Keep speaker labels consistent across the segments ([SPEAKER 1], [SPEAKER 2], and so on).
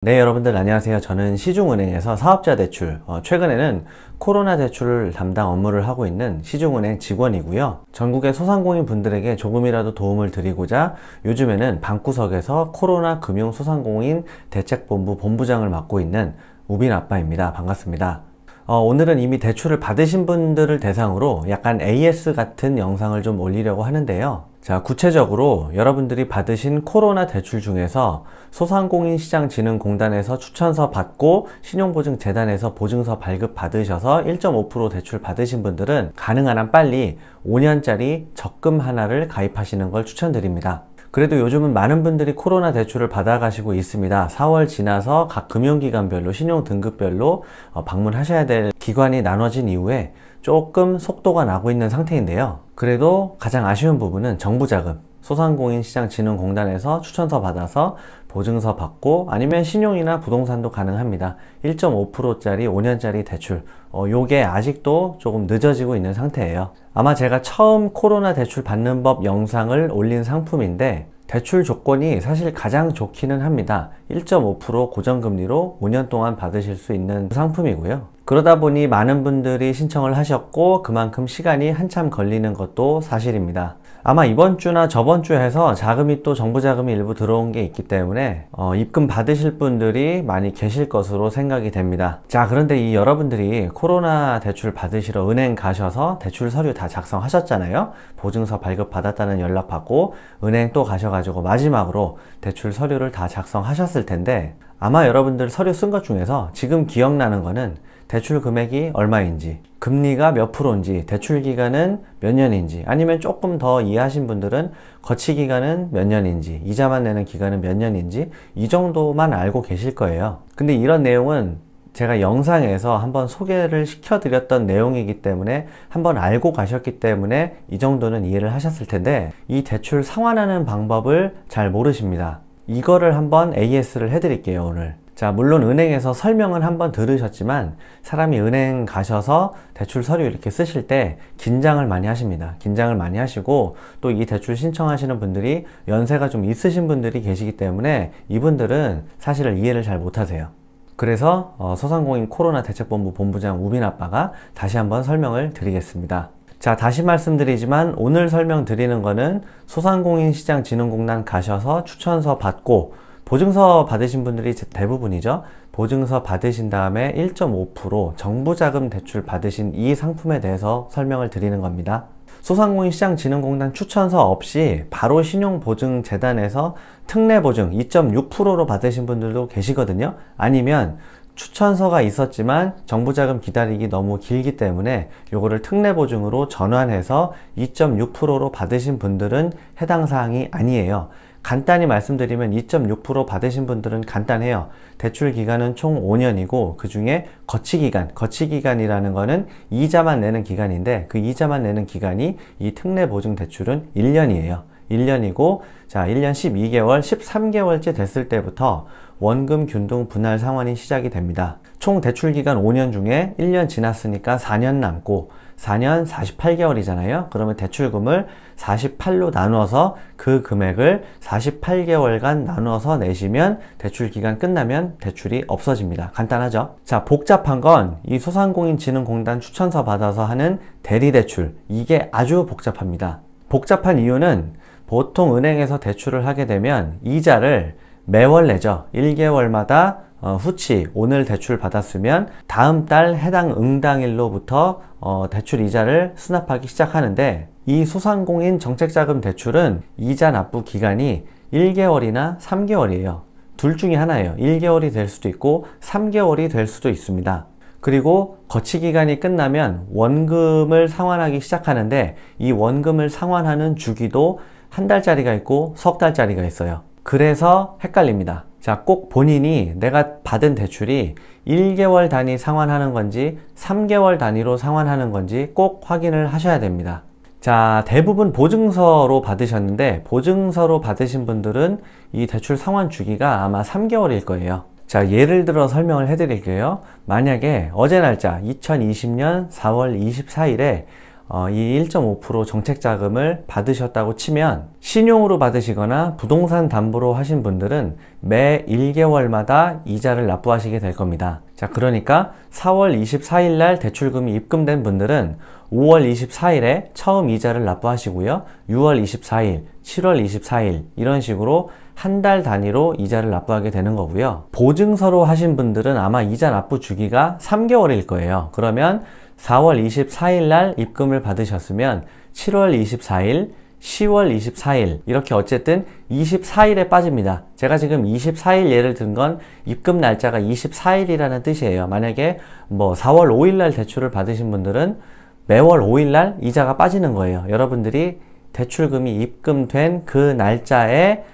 [SPEAKER 1] 네, 여러분들 안녕하세요. 저는 시중은행에서 사업자 대출, 최근에는 코로나 대출을 담당 업무를 하고 있는 시중은행 직원이고요. 전국의 소상공인 분들에게 조금이라도 도움을 드리고자 요즘에는 방구석에서 코로나 금융소상공인 대책본부 본부장을 맡고 있는 우빈 아빠입니다. 반갑습니다. 오늘은 이미 대출을 받으신 분들을 대상으로 약간 AS 같은 영상을 좀 올리려고 하는데요. 자, 구체적으로 여러분들이 받으신 코로나 대출 중에서 소상공인시장진흥공단에서 추천서 받고 신용보증재단에서 보증서 발급 받으셔서 1.5% 대출 받으신 분들은 가능한 한 빨리 5년짜리 적금 하나를 가입하시는 걸 추천드립니다. 그래도 요즘은 많은 분들이 코로나 대출을 받아가시고 있습니다. 4월 지나서 각 금융기관별로 신용등급별로 방문하셔야 될 기관이 나눠진 이후에 조금 속도가 나고 있는 상태인데요. 그래도 가장 아쉬운 부분은 정부자금, 소상공인시장진흥공단에서 추천서 받아서 보증서 받고 아니면 신용이나 부동산도 가능합니다. 1.5%짜리 5년짜리 대출, 요게 아직도 조금 늦어지고 있는 상태예요. 아마 제가 처음 코로나 대출 받는 법 영상을 올린 상품인데 대출 조건이 사실 가장 좋기는 합니다. 1.5% 고정금리로 5년 동안 받으실 수 있는 상품이고요. 그러다 보니 많은 분들이 신청을 하셨고 그만큼 시간이 한참 걸리는 것도 사실입니다. 아마 이번 주나 저번 주에 해서 자금이 또 정부 자금이 일부 들어온 게 있기 때문에 입금 받으실 분들이 많이 계실 것으로 생각이 됩니다. 자, 그런데 이 여러분들이 코로나 대출 받으시러 은행 가셔서 대출 서류 다 작성하셨잖아요. 보증서 발급 받았다는 연락 받고 은행 또 가셔가지고 마지막으로 대출 서류를 다 작성하셨을 텐데 아마 여러분들 서류 쓴 것 중에서 지금 기억나는 거는 대출 금액이 얼마인지, 금리가 몇 프로인지, 대출 기간은 몇 년인지, 아니면 조금 더 이해하신 분들은 거치 기간은 몇 년인지, 이자만 내는 기간은 몇 년인지 이 정도만 알고 계실 거예요. 근데 이런 내용은 제가 영상에서 한번 소개를 시켜드렸던 내용이기 때문에 한번 알고 가셨기 때문에 이 정도는 이해를 하셨을 텐데 이 대출 상환하는 방법을 잘 모르십니다. 이거를 한번 AS를 해드릴게요, 오늘. 자, 물론 은행에서 설명은 한번 들으셨지만 사람이 은행 가셔서 대출 서류 이렇게 쓰실 때 긴장을 많이 하십니다. 긴장을 많이 하시고 또 이 대출 신청하시는 분들이 연세가 좀 있으신 분들이 계시기 때문에 이분들은 사실은 이해를 잘 못하세요. 그래서 소상공인 코로나 대책본부 본부장 우빈 아빠가 다시 한번 설명을 드리겠습니다. 자, 다시 말씀드리지만 오늘 설명드리는 거는 소상공인시장진흥공단 가셔서 추천서 받고 보증서 받으신 분들이 대부분이죠. 보증서 받으신 다음에 1.5% 정부자금 대출 받으신 이 상품에 대해서 설명을 드리는 겁니다. 소상공인시장진흥공단 추천서 없이 바로 신용보증재단에서 특례보증 2.6%로 받으신 분들도 계시거든요. 아니면 추천서가 있었지만 정부자금 기다리기 너무 길기 때문에 요거를 특례보증으로 전환해서 2.6%로 받으신 분들은 해당 사항이 아니에요. 간단히 말씀드리면 2.6% 받으신 분들은 간단해요. 대출 기간은 총 5년이고 그 중에 거치기간이라는 거는 이자만 내는 기간인데 그 이자만 내는 기간이 이 특례보증 대출은 1년이에요. 1년이고 자, 1년 12개월, 13개월째 됐을 때부터 원금 균등 분할 상환이 시작이 됩니다. 총 대출 기간 5년 중에 1년 지났으니까 4년 남고 4년 48개월이잖아요. 그러면 대출금을 48로 나눠서 그 금액을 48개월간 나눠서 내시면 대출 기간 끝나면 대출이 없어집니다. 간단하죠? 자, 복잡한 건 이 소상공인진흥공단 추천서 받아서 하는 대리대출, 이게 아주 복잡합니다. 복잡한 이유는 보통 은행에서 대출을 하게 되면 이자를 매월 내죠. 1개월마다 후치, 오늘 대출 받았으면 다음 달 해당 응당일로부터 대출 이자를 수납하기 시작하는데 이 소상공인 정책자금 대출은 이자 납부 기간이 1개월이나 3개월이에요. 둘 중에 하나예요. 1개월이 될 수도 있고 3개월이 될 수도 있습니다. 그리고 거치기간이 끝나면 원금을 상환하기 시작하는데 이 원금을 상환하는 주기도 한 달짜리가 있고 석 달짜리가 있어요. 그래서 헷갈립니다. 자, 꼭 본인이 내가 받은 대출이 1개월 단위 상환하는 건지 3개월 단위로 상환하는 건지 꼭 확인을 하셔야 됩니다. 자, 대부분 보증서로 받으셨는데 보증서로 받으신 분들은 이 대출 상환 주기가 아마 3개월일 거예요. 자, 예를 들어 설명을 해드릴게요. 만약에 어제 날짜 2020년 4월 24일에 이 1.5% 정책자금을 받으셨다고 치면 신용으로 받으시거나 부동산 담보로 하신 분들은 매 1개월마다 이자를 납부하시게 될 겁니다. 자, 그러니까 4월 24일 날 대출금이 입금된 분들은 5월 24일에 처음 이자를 납부하시고요. 6월 24일, 7월 24일 이런 식으로 한 달 단위로 이자를 납부하게 되는 거고요. 보증서로 하신 분들은 아마 이자 납부 주기가 3개월일 거예요. 그러면 4월 24일 날 입금을 받으셨으면 7월 24일, 10월 24일 이렇게 어쨌든 24일에 빠집니다. 제가 지금 24일 예를 든 건 입금 날짜가 24일이라는 뜻이에요. 만약에 뭐 4월 5일 날 대출을 받으신 분들은 매월 5일 날 이자가 빠지는 거예요. 여러분들이 대출금이 입금된 그 날짜에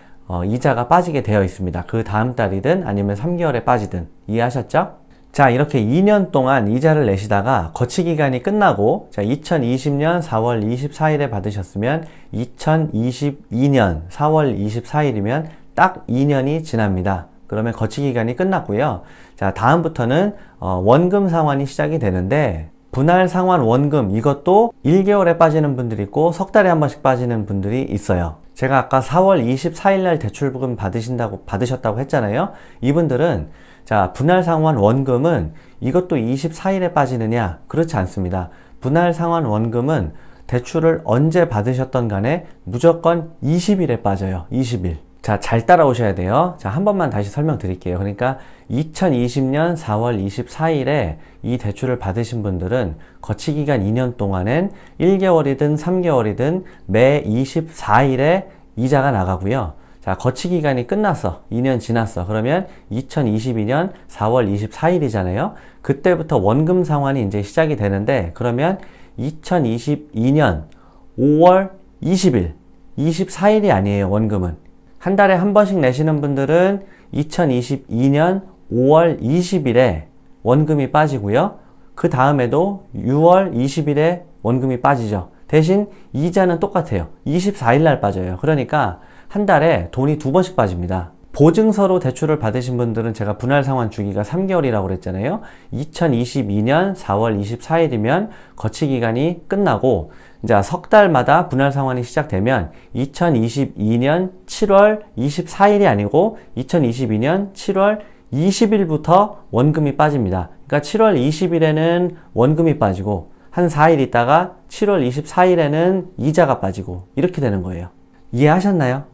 [SPEAKER 1] 이자가 빠지게 되어 있습니다. 그 다음 달이든 아니면 3개월에 빠지든. 이해하셨죠? 자, 이렇게 2년 동안 이자를 내시다가 거치기간이 끝나고, 자, 2020년 4월 24일에 받으셨으면 2022년 4월 24일이면 딱 2년이 지납니다. 그러면 거치기간이 끝났고요. 자, 다음부터는 원금 상환이 시작이 되는데, 분할 상환 원금 이것도 1개월에 빠지는 분들이 있고 석 달에 한 번씩 빠지는 분들이 있어요. 제가 아까 4월 24일 날 대출금 받으셨다고 했잖아요. 이분들은 자, 분할 상환 원금은 이것도 24일에 빠지느냐? 그렇지 않습니다. 분할 상환 원금은 대출을 언제 받으셨던 간에 무조건 20일에 빠져요. 20일. 자, 잘 따라오셔야 돼요. 자, 한 번만 다시 설명드릴게요. 그러니까 2020년 4월 24일에 이 대출을 받으신 분들은 거치기간 2년 동안엔 1개월이든 3개월이든 매 24일에 이자가 나가고요. 자, 거치기간이 끝났어. 2년 지났어. 그러면 2022년 4월 24일이잖아요. 그때부터 원금 상환이 이제 시작이 되는데, 그러면 2022년 5월 20일, 24일이 아니에요, 원금은. 한 달에 한 번씩 내시는 분들은 2022년 5월 20일에 원금이 빠지고요. 그 다음에도 6월 20일에 원금이 빠지죠. 대신 이자는 똑같아요. 24일 날 빠져요. 그러니까 한 달에 돈이 2번씩 빠집니다. 보증서로 대출을 받으신 분들은 제가 분할 상환 주기가 3개월이라고 그랬잖아요. 2022년 4월 24일이면 거치기간이 끝나고 이제 석 달마다 분할 상환이 시작되면 2022년 7월 24일이 아니고 2022년 7월 20일부터 원금이 빠집니다. 그러니까 7월 20일에는 원금이 빠지고 한 4일 있다가 7월 24일에는 이자가 빠지고 이렇게 되는 거예요. 이해하셨나요?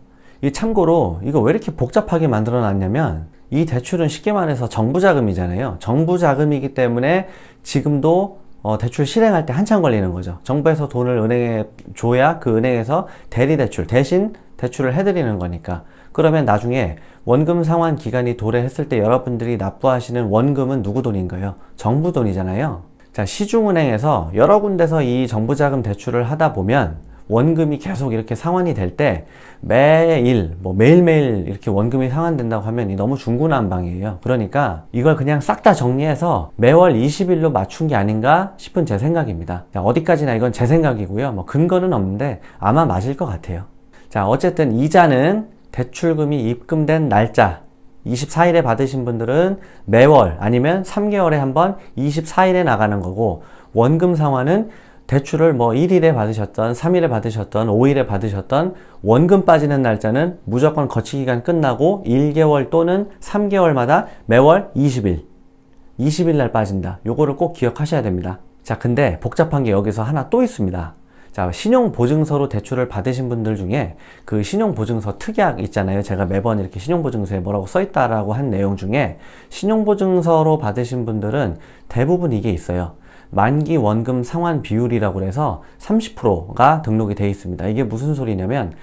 [SPEAKER 1] 참고로 이거 왜 이렇게 복잡하게 만들어 놨냐면 이 대출은 쉽게 말해서 정부 자금이잖아요. 정부 자금이기 때문에 지금도 대출 실행할 때 한참 걸리는 거죠. 정부에서 돈을 은행에 줘야 그 은행에서 대리 대출, 대신 대출을 해드리는 거니까. 그러면 나중에 원금 상환 기간이 도래했을 때 여러분들이 납부하시는 원금은 누구 돈인가요? 정부 돈이잖아요. 자, 시중은행에서 여러 군데서 이 정부 자금 대출을 하다 보면 원금이 계속 이렇게 상환이 될 때 매일, 매일매일 이렇게 원금이 상환된다고 하면 너무 중구난방이에요. 그러니까 이걸 그냥 싹 다 정리해서 매월 20일로 맞춘 게 아닌가 싶은 제 생각입니다. 자, 어디까지나 이건 제 생각이고요. 근거는 없는데 아마 맞을 것 같아요. 자, 어쨌든 이자는 대출금이 입금된 날짜 24일에 받으신 분들은 매월 아니면 3개월에 한 번 24일에 나가는 거고, 원금 상환은 대출을 1일에 받으셨던 3일에 받으셨던 5일에 받으셨던 원금 빠지는 날짜는 무조건 거치기간 끝나고 1개월 또는 3개월마다 매월 20일 날 빠진다. 요거를 꼭 기억하셔야 됩니다. 자, 근데 복잡한 게 여기서 하나 또 있습니다. 자, 신용보증서로 대출을 받으신 분들 중에 그 신용보증서 특약 있잖아요. 제가 매번 이렇게 신용보증서에 뭐라고 써있다라고 한 내용 중에 신용보증서로 받으신 분들은 대부분 이게 있어요. 만기 원금 상환 비율이라고 해서 30%가 등록이 되어 있습니다. 이게 무슨 소리냐면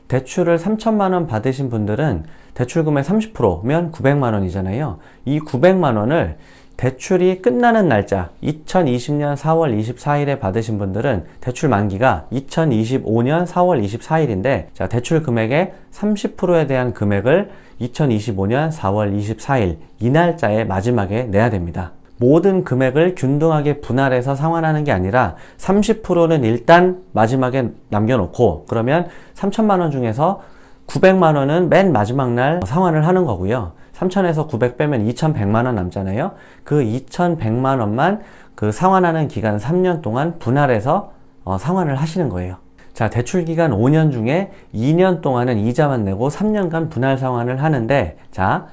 [SPEAKER 1] 대출을 3천만 원 받으신 분들은 대출금의 30%면 900만 원이잖아요. 이 900만 원을 대출이 끝나는 날짜 2020년 4월 24일에 받으신 분들은 대출 만기가 2025년 4월 24일인데 자, 대출 금액의 30%에 대한 금액을 2025년 4월 24일 이 날짜에 마지막에 내야 됩니다. 모든 금액을 균등하게 분할해서 상환하는 게 아니라 30%는 일단 마지막에 남겨놓고 그러면 3천만 원 중에서 900만 원은 맨 마지막 날 상환을 하는 거고요. 3천에서 900 빼면 2100만 원 남잖아요. 그 2100만 원만 그 상환하는 기간 3년 동안 분할해서 상환을 하시는 거예요. 자, 대출 기간 5년 중에 2년 동안은 이자만 내고 3년간 분할 상환을 하는데, 자,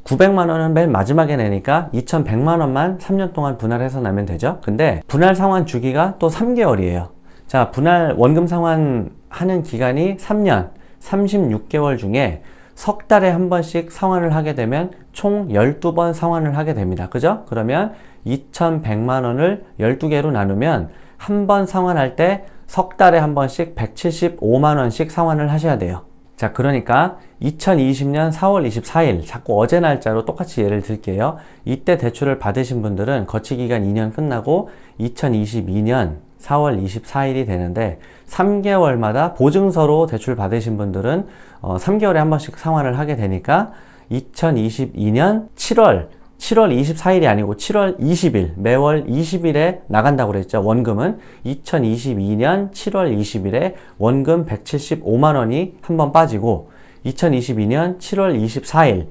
[SPEAKER 1] 900만 원은 맨 마지막에 내니까 2100만 원만 3년 동안 분할해서 내면 되죠. 근데 분할 상환 주기가 또 3개월이에요. 자, 분할 원금 상환하는 기간이 3년, 36개월 중에 석 달에 한 번씩 상환을 하게 되면 총 12번 상환을 하게 됩니다. 그죠? 그러면 2100만 원을 12개로 나누면 한 번 상환할 때 석 달에 한 번씩 175만 원씩 상환을 하셔야 돼요. 자, 그러니까 2020년 4월 24일, 자꾸 어제 날짜로 똑같이 예를 들게요. 이때 대출을 받으신 분들은 거치기간 2년 끝나고 2022년 4월 24일이 되는데 3개월마다 보증서로 대출 받으신 분들은 3개월에 한 번씩 상환을 하게 되니까 2022년 7월 24일이 아니고 7월 20일, 매월 20일에 나간다고 그랬죠. 원금은 2022년 7월 20일에 원금 175만 원이 한 번 빠지고 2022년 7월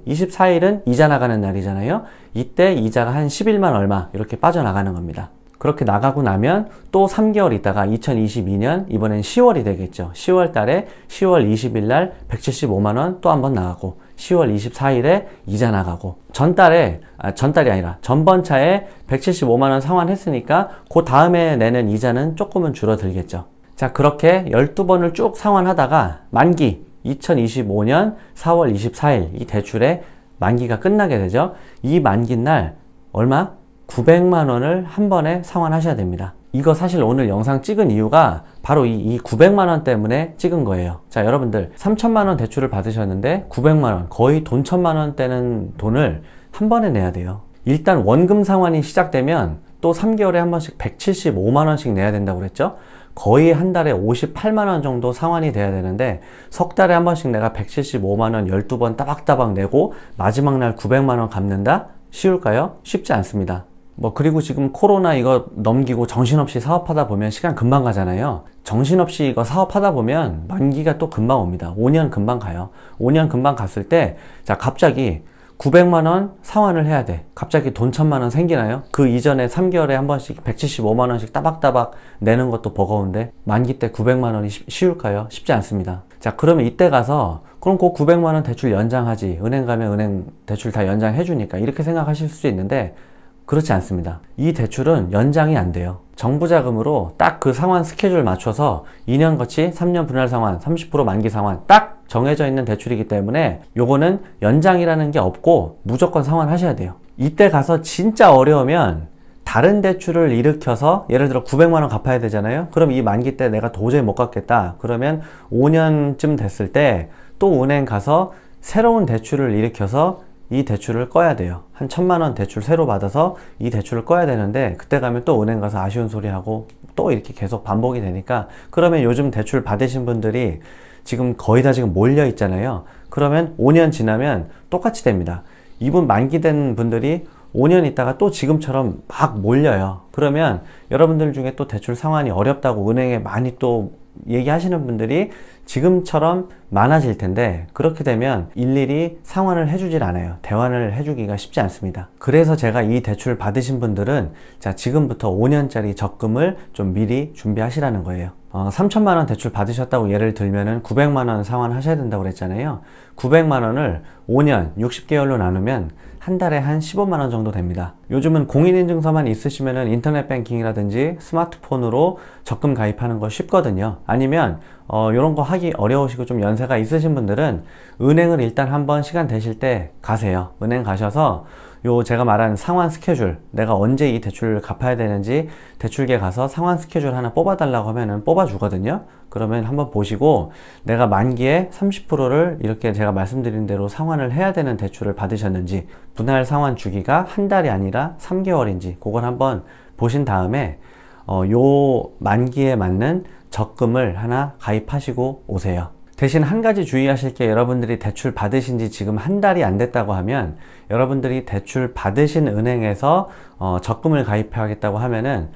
[SPEAKER 1] 24일은 이자 나가는 날이잖아요. 이때 이자가 한 11만 얼마 이렇게 빠져나가는 겁니다. 그렇게 나가고 나면 또 3개월 있다가 2022년 이번엔 10월이 되겠죠. 10월 달에 10월 20일 날 175만 원 또 한 번 나가고 10월 24일에 이자 나가고 전달이 아니라 전번 차에 175만 원 상환했으니까 그 다음에 내는 이자는 조금은 줄어들겠죠. 자, 그렇게 12번을 쭉 상환하다가 만기 2025년 4월 24일 이 대출의 만기가 끝나게 되죠. 이 만기 날 얼마? 900만 원을 한 번에 상환하셔야 됩니다. 이거 사실 오늘 영상 찍은 이유가 바로 이 900만 원 때문에 찍은 거예요. 자, 여러분들 3천만 원 대출을 받으셨는데 900만 원, 거의 돈 1000만 원 되는 돈을 한 번에 내야 돼요. 일단 원금 상환이 시작되면 또 3개월에 한 번씩 175만 원씩 내야 된다고 그랬죠. 거의 한 달에 58만 원 정도 상환이 돼야 되는데 석 달에 한 번씩 내가 175만 원 12번 따박따박 내고 마지막 날 900만 원 갚는다? 쉬울까요? 쉽지 않습니다. 그리고 지금 코로나 이거 넘기고 정신없이 사업하다 보면 시간 금방 가잖아요. 정신없이 이거 사업하다 보면 만기가 또 금방 옵니다. 5년 금방 가요. 5년 금방 갔을 때, 자, 갑자기 900만 원 상환을 해야 돼. 갑자기 돈 1000만 원 생기나요? 그 이전에 3개월에 한 번씩 175만 원씩 따박따박 내는 것도 버거운데 만기 때 900만 원이 쉬울까요? 쉽지 않습니다. 자, 그러면 이때 가서 그럼 그 900만 원 대출 연장하지. 은행 가면 은행 대출 다 연장해 주니까 이렇게 생각하실 수도 있는데 그렇지 않습니다. 이 대출은 연장이 안 돼요. 정부 자금으로 딱 그 상환 스케줄 맞춰서 2년 거치 3년 분할 상환 30% 만기 상환 딱 정해져 있는 대출이기 때문에 요거는 연장이라는 게 없고 무조건 상환하셔야 돼요. 이때 가서 진짜 어려우면 다른 대출을 일으켜서 예를 들어 900만 원 갚아야 되잖아요. 그럼 이 만기 때 내가 도저히 못 갚겠다. 그러면 5년쯤 됐을 때 또 은행 가서 새로운 대출을 일으켜서 이 대출을 꺼야 돼요. 한 1000만 원 대출 새로 받아서 이 대출을 꺼야 되는데 그때 가면 또 은행 가서 아쉬운 소리 하고 또 이렇게 계속 반복이 되니까 그러면 요즘 대출 받으신 분들이 지금 거의 다 지금 몰려 있잖아요. 그러면 5년 지나면 똑같이 됩니다. 이분 만기된 분들이 5년 있다가 또 지금처럼 막 몰려요. 그러면 여러분들 중에 또 대출 상환이 어렵다고 은행에 많이 또 얘기하시는 분들이 지금처럼 많아질 텐데 그렇게 되면 일일이 상환을 해주질 않아요. 대환을 해주기가 쉽지 않습니다. 그래서 제가 이 대출 받으신 분들은 자, 지금부터 5년짜리 적금을 좀 미리 준비하시라는 거예요. 3천만 원 대출 받으셨다고 예를 들면은 900만 원 상환하셔야 된다고 그랬잖아요. 900만 원을 5년 60개월로 나누면 한 달에 한 15만 원 정도 됩니다. 요즘은 공인인증서만 있으시면은 인터넷 뱅킹이라든지 스마트폰으로 적금 가입하는 거 쉽거든요. 아니면 요런 거 하기 어려우시고 좀 연세가 있으신 분들은 은행을 일단 한번 시간 되실 때 가세요. 은행 가셔서 요 제가 말한 상환 스케줄, 내가 언제 이 대출을 갚아야 되는지 대출계 가서 상환 스케줄 하나 뽑아달라고 하면은 뽑아주거든요. 그러면 한번 보시고 내가 만기에 30%를 이렇게 제가 말씀드린 대로 상환을 해야 되는 대출을 받으셨는지, 분할 상환 주기가 한 달이 아니라 3개월인지 그걸 한번 보신 다음에 요 만기에 맞는 적금을 하나 가입하시고 오세요. 대신 한 가지 주의하실 게, 여러분들이 대출 받으신 지 지금 한 달이 안 됐다고 하면 여러분들이 대출 받으신 은행에서 적금을 가입하겠다고 하면은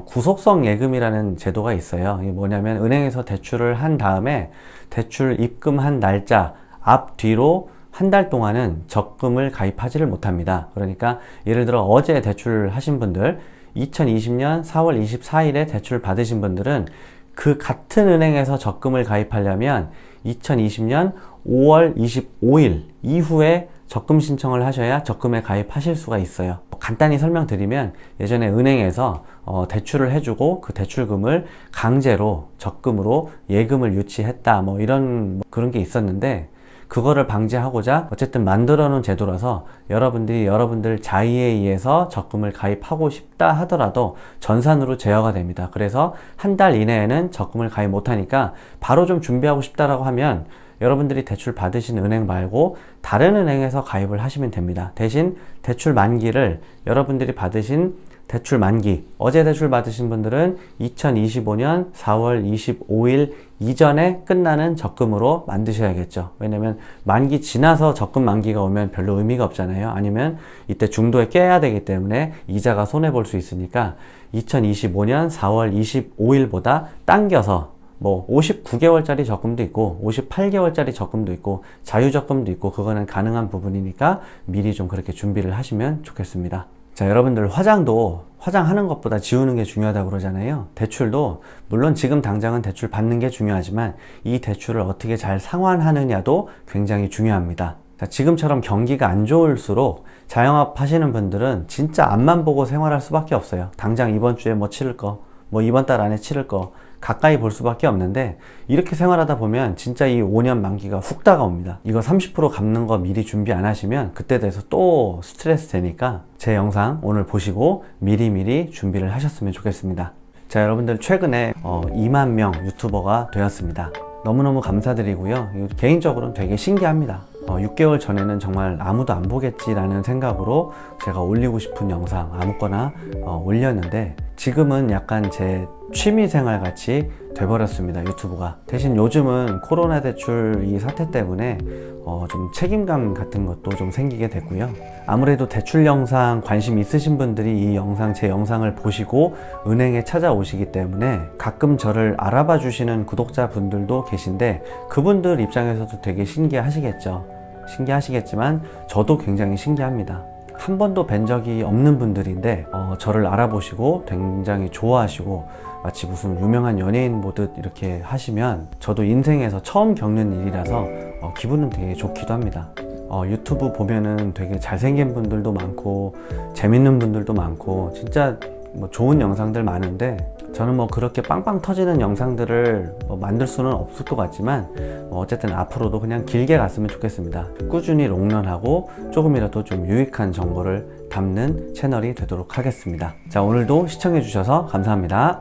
[SPEAKER 1] 구속성 예금이라는 제도가 있어요. 이게 뭐냐면 은행에서 대출을 한 다음에 대출 입금한 날짜 앞뒤로 한 달 동안은 적금을 가입하지를 못합니다. 그러니까 예를 들어 어제 대출하신 분들 2020년 4월 24일에 대출 받으신 분들은 그 같은 은행에서 적금을 가입하려면 2020년 5월 25일 이후에 적금 신청을 하셔야 적금에 가입하실 수가 있어요. 간단히 설명드리면 예전에 은행에서 대출을 해주고 그 대출금을 강제로 적금으로 예금을 유치했다 뭐 이런 그런 게 있었는데, 그거를 방지하고자 어쨌든 만들어 놓은 제도라서 여러분들이 여러분들 자의에 의해서 적금을 가입하고 싶다 하더라도 전산으로 제어가 됩니다. 그래서 한 달 이내에는 적금을 가입 못하니까 바로 좀 준비하고 싶다라고 하면 여러분들이 대출 받으신 은행 말고 다른 은행에서 가입을 하시면 됩니다. 대신 대출 만기를 여러분들이 받으신 대출 만기, 어제 대출 받으신 분들은 2025년 4월 25일 이전에 끝나는 적금으로 만드셔야겠죠. 왜냐면 만기 지나서 적금 만기가 오면 별로 의미가 없잖아요. 아니면 이때 중도에 깨야 되기 때문에 이자가 손해볼 수 있으니까 2025년 4월 25일보다 당겨서 뭐 59개월짜리 적금도 있고 58개월짜리 적금도 있고 자유적금도 있고, 그거는 가능한 부분이니까 미리 좀 그렇게 준비를 하시면 좋겠습니다. 자, 여러분들 화장도 화장하는 것보다 지우는 게 중요하다고 그러잖아요. 대출도 물론 지금 당장은 대출 받는 게 중요하지만 이 대출을 어떻게 잘 상환하느냐도 굉장히 중요합니다. 자, 지금처럼 경기가 안 좋을수록 자영업 하시는 분들은 진짜 앞만 보고 생활할 수밖에 없어요. 당장 이번 주에 뭐 치를 거, 뭐 이번 달 안에 치를 거 가까이 볼 수밖에 없는데, 이렇게 생활하다 보면 진짜 이 5년 만기가 훅 다가옵니다. 이거 30% 갚는 거 미리 준비 안 하시면 그때 돼서 또 스트레스 되니까 제 영상 오늘 보시고 미리미리 준비를 하셨으면 좋겠습니다. 자, 여러분들 최근에 2만 명 유튜버가 되었습니다. 너무너무 감사드리고요. 개인적으로는 되게 신기합니다. 6개월 전에는 정말 아무도 안 보겠지라는 생각으로 제가 올리고 싶은 영상 아무거나 올렸는데, 지금은 약간 제 취미생활 같이 돼버렸습니다, 유튜브가. 대신 요즘은 코로나 대출 이 사태 때문에 좀 책임감 같은 것도 좀 생기게 됐고요. 아무래도 대출 영상 관심 있으신 분들이 이 영상, 제 영상을 보시고 은행에 찾아오시기 때문에 가끔 저를 알아봐 주시는 구독자분들도 계신데, 그분들 입장에서도 되게 신기하시겠지만 저도 굉장히 신기합니다. 한 번도 뵌 적이 없는 분들인데 저를 알아보시고 굉장히 좋아하시고 마치 무슨 유명한 연예인 보듯 이렇게 하시면 저도 인생에서 처음 겪는 일이라서 기분은 되게 좋기도 합니다. 유튜브 보면은 되게 잘생긴 분들도 많고 재밌는 분들도 많고 진짜 뭐 좋은 영상들 많은데, 저는 뭐 그렇게 빵빵 터지는 영상들을 만들 수는 없을 것 같지만 어쨌든 앞으로도 그냥 길게 갔으면 좋겠습니다. 꾸준히 롱런하고 조금이라도 좀 유익한 정보를 담는 채널이 되도록 하겠습니다. 자, 오늘도 시청해 주셔서 감사합니다.